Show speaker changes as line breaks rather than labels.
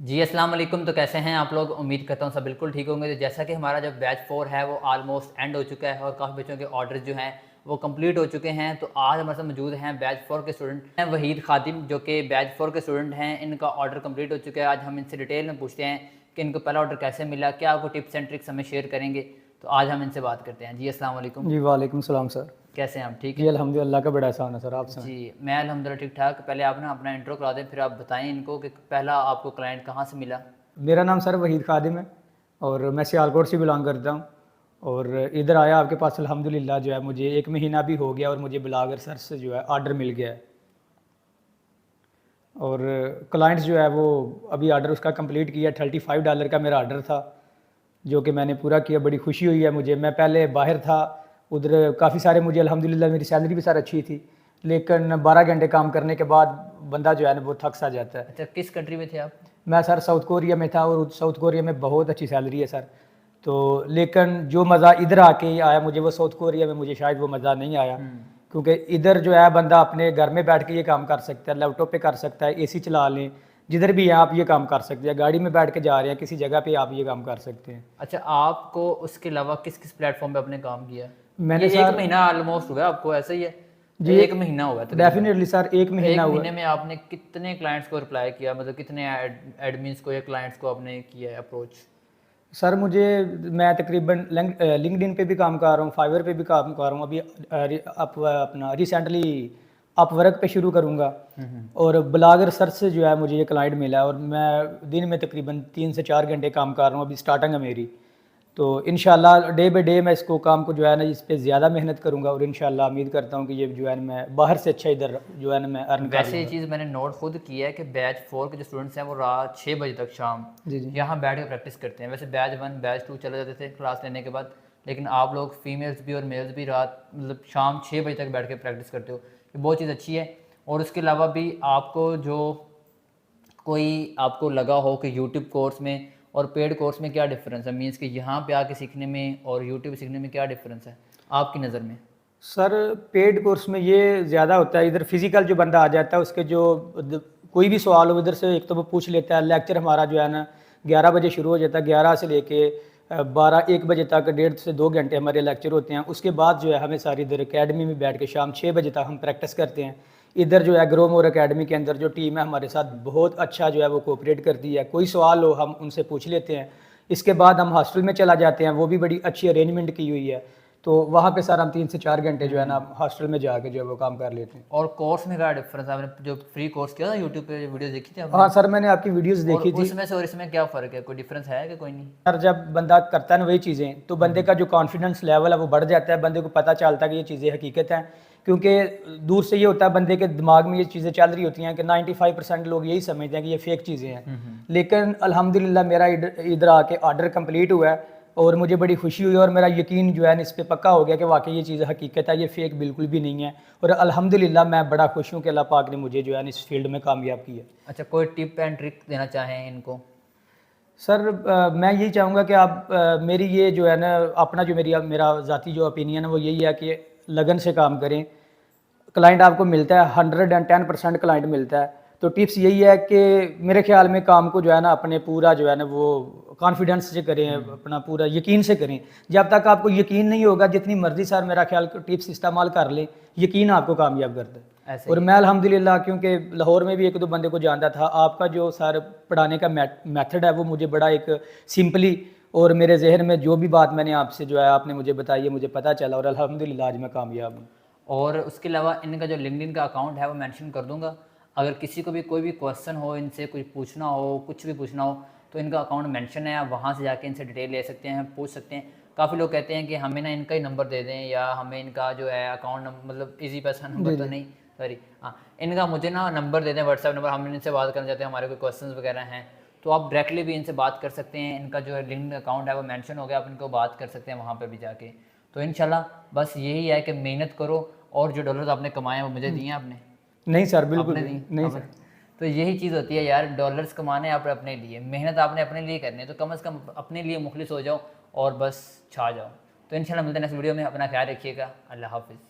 जी, अस्सलाम वालेकुम। तो कैसे हैं आप लोग? उम्मीद करता हूँ सब बिल्कुल ठीक होंगे। तो जैसा कि हमारा जो बैच 4 है वो ऑलमोस्ट एंड हो चुका है और काफ़ी बच्चों के ऑर्डर्स जो हैं वो कंप्लीट हो चुके हैं। तो आज हमारे साथ मौजूद हैं बैच 4 के स्टूडेंट हैं वहीद खादिम, जो कि बैच 4 के स्टूडेंट हैं। इनका ऑर्डर कंप्लीट हो चुका है। आज हम इनसे डिटेल में पूछते हैं कि इनको पहला ऑर्डर कैसे मिला, क्या आपको टिप्स एंड ट्रिक्स हमें शेयर करेंगे। तो आज हम इनसे बात करते हैं। जी, अस्सलाम वालेकुम।
जी वालेकुम सलाम सर।
कैसे हैं आप? ठीक
जी
हैं?
अल्हम्दुलिल्लाह का बड़ा एहसान है सर, आप
जी,
सुनाएं।
मैं अल्हम्दुलिल्लाह ठीक ठाक। पहले आप ना अपना इंट्रो करा दें, फिर आप बताएं इनको कि पहला आपको क्लाइंट कहाँ से मिला।
मेरा नाम सर वहीद खादिम है और मैं सियालकोट से बिलोंग करता हूँ। और इधर आया आपके पास अल्हम्दुलिल्लाह जो है मुझे 1 महीना भी हो गया और मुझे बुलाकर सर से जो है ऑर्डर मिल गया है। और क्लाइंट्स जो है वो अभी ऑर्डर उसका कंप्लीट किया। $35 का मेरा ऑर्डर था जो कि मैंने पूरा किया। बड़ी खुशी हुई है मुझे। मैं पहले बाहर था, उधर काफ़ी सारे मुझे अल्हम्दुलिल्लाह मेरी सैलरी भी सर अच्छी थी, लेकिन 12 घंटे काम करने के बाद बंदा जो है ना वो थक सा जाता है।
अच्छा, किस कंट्री में थे आप?
मैं सर साउथ कोरिया में था और साउथ कोरिया में बहुत अच्छी सैलरी है सर। तो लेकिन जो मज़ा इधर आके आया मुझे वो साउथ कोरिया में मुझे शायद वो मज़ा नहीं आया, क्योंकि इधर जो है बंदा अपने घर में बैठ के ये काम कर सकता है, लैपटॉप पे कर सकता है, एसी चला लें, जिधर भी हैं आप ये काम कर सकते हैं। गाड़ी में बैठ के जा रहे हैं किसी जगह पे आप ये काम कर सकते हैं।
अच्छा, आपको उसके अलावा किस किस प्लेटफॉर्म पे आपने काम किया?
मैंने
ये एक
सर
महीना ऑलमोस्ट हुआ आपको, ऐसा ही है?
जी
एक महीना हुआ है तकरीबन।
डेफिनेटली सर 1 महीना
एक
हुआ।
महीने में आपने कितने क्लाइंट्स को रिप्लाई किया, मतलब कितने एडमिन्स को या क्लाइंट्स को आपने किया अप्रोच?
सर मुझे मैं तकरीबन लिंक्डइन पे भी काम कर रहा हूँ, फाइवर पे भी काम कर रहा हूँ। अभी अपना रिसेंटली अपवर्क पे शुरू करूँगा। और ब्लॉगर सर से जो है मुझे ये क्लाइंट मिला है और मैं दिन में तकरीबन 3 से 4 घंटे काम कर रहा हूँ। अभी स्टार्टिंग है मेरी, तो इंशाल्लाह डे बाई डे मैं इसको काम को जो है ना इस पे ज़्यादा मेहनत करूँगा और इंशाल्लाह उम्मीद करता हूँ कि ये जो है ना मैं बाहर से अच्छा इधर जो है ना मैं अर्न कर
वैसे ये
लूँगा।
चीज़ मैंने नोट खुद की है कि बैच 4 के जो स्टूडेंट्स हैं वो रात 6 बजे तक शाम
जी जी।
यहाँ बैठ के प्रैक्टिस करते हैं। वैसे बैच 1 बैच 2 चले जाते थे क्लास लेने के बाद, लेकिन आप लोग फीमेल्स भी और मेल्स भी रात मतलब शाम 6 बजे तक बैठ के प्रैक्टिस करते हो। ये बहुत चीज़ अच्छी है। और उसके अलावा भी आपको जो कोई आपको लगा हो कि यूट्यूब कोर्स में और पेड कोर्स में क्या डिफरेंस है, मीन्स कि यहाँ पे आके सीखने में और यूट्यूब सीखने में क्या डिफरेंस है आपकी नज़र में?
सर पेड कोर्स में ये ज़्यादा होता है, इधर फिजिकल जो बंदा आ जाता है उसके जो कोई भी सवाल हो इधर से एक तो वो पूछ लेता है। लेक्चर हमारा जो है ना 11 बजे शुरू हो जाता है, 11 से लेके 12-1 बजे तक 1.5 से 2 घंटे हमारे लेक्चर होते हैं। उसके बाद जो है हमें सारी इधर अकेडमी में बैठ के शाम 6 बजे तक हम प्रैक्टिस करते हैं। इधर जो है ग्रो मोर अकेडमी के अंदर जो टीम है हमारे साथ बहुत अच्छा जो है वो कोऑपरेट करती है। कोई सवाल हो हम उनसे पूछ लेते हैं। इसके बाद हम हॉस्टल में चला जाते हैं, वो भी बड़ी अच्छी अरेंजमेंट की हुई है। तो वहाँ पे सर हम 3 से 4 घंटे जो है ना हॉस्टल में जाके जो है वो काम कर लेते हैं।
और कोर्स में क्या डिफरेंस है? आपने जो फ्री कोर्स किया था यूट्यूब पे वीडियो देखी थी आपने?
हाँ सर मैंने आपकी वीडियोस
और
देखी थी।
उसमें से और इसमें क्या फ़र्क है? कोई डिफरेंस है कि कोई नहीं?
सर जब बंदा करता है ना वही चीज़ें तो बंदे का जो कॉन्फिडेंस लेवल है वो बढ़ जाता है। बंदे को पता चलता है कि ये चीज़ें हकीकत हैं, क्योंकि दूर से ये होता है बंदे के दिमाग में ये चीज़ें चल रही होती हैं कि 95% लोग यही समझते हैं कि ये फेक चीज़ें हैं। लेकिन अल्हम्दुलिल्लाह मेरा इधर इधर आके ऑर्डर कंप्लीट हुआ है और मुझे बड़ी खुशी हुई और मेरा यकीन जो है ना इस पे पक्का हो गया कि वाकई ये चीज़ हकीकत है, ये फेक बिल्कुल भी नहीं है। और अल्हम्दुलिल्लाह मैं बड़ा खुश हूँ कि अल्लाह पाक ने मुझे जो है ना इस फील्ड में कामयाब किया।
अच्छा, कोई टिप एंड ट्रिक देना चाहें इनको?
सर मैं यही चाहूँगा कि आप मेरी ये जो है ना अपना जो मेरा ज़ाती जो ओपिनियन है वो यही है कि लगन से काम करें। क्लाइंट आपको मिलता है 110% क्लाइंट मिलता है। तो टिप्स यही है कि मेरे ख्याल में काम को जो है ना अपने पूरा जो है ना वो कॉन्फिडेंस से करें, अपना पूरा यकीन से करें। जब तक आपको यकीन नहीं होगा जितनी मर्ज़ी सर मेरा ख्याल टिप्स इस्तेमाल कर लें, यकीन आपको कामयाब करता है।
ऐसे
और
ही
मैं
है।
अल्हम्दुलिल्लाह क्योंकि लाहौर में भी 1-2 बंदे को जानता था, आपका जो सर पढ़ाने का मेथड है वो मुझे बड़ा एक सिंपली और मेरे जहन में जो भी बात मैंने आपसे जो है आपने मुझे बताई है मुझे पता चला और अल्हम्दुलिल्लाह आज मैं कामयाब हूँ।
और उसके अलावा इनका जो लिंक्डइन का अकाउंट है वो मेंशन कर दूंगा। अगर किसी को भी कोई भी क्वेश्चन हो, इनसे कुछ पूछना हो, कुछ भी पूछना हो, तो इनका अकाउंट मेंशन है, आप वहाँ से जाके इनसे डिटेल ले सकते हैं, पूछ सकते हैं। काफ़ी लोग कहते हैं कि हमें ना इनका ही नंबर दे दें या हमें इनका जो है अकाउंट मतलब इजी पैसा नंबर
जी
तो
जी।
नहीं, सॉरी, हाँ, इनका मुझे ना नंबर दे दें, व्हाट्सएप नंबर, हम इनसे बात करना चाहते हैं, हमारे कोई क्वेश्चन वगैरह हैं तो आप डायरेक्टली भी इनसे बात कर सकते हैं। इनका जो लिंक्डइन अकाउंट है वो मेंशन हो गया, आप इनको बात कर सकते हैं वहाँ पे भी जाके। तो इंशाल्लाह बस यही है कि मेहनत करो और जो डॉलर्स आपने कमाए हैं वो मुझे दिए हैं आपने?
नहीं सर बिल्कुल
आपने
भी
दी
नहीं
आपने?
सर।
तो यही चीज़ होती है यार, डॉलर्स कमाने आप अपने लिए, मेहनत आपने अपने लिए करनी है, तो कम से कम अपने लिए मुखलिस हो जाओ और बस छा जाओ। तो इंशाल्लाह मिलते हैं नेक्स्ट वीडियो में। अपना ख्याल रखिएगा। अल्लाह हाफिज़।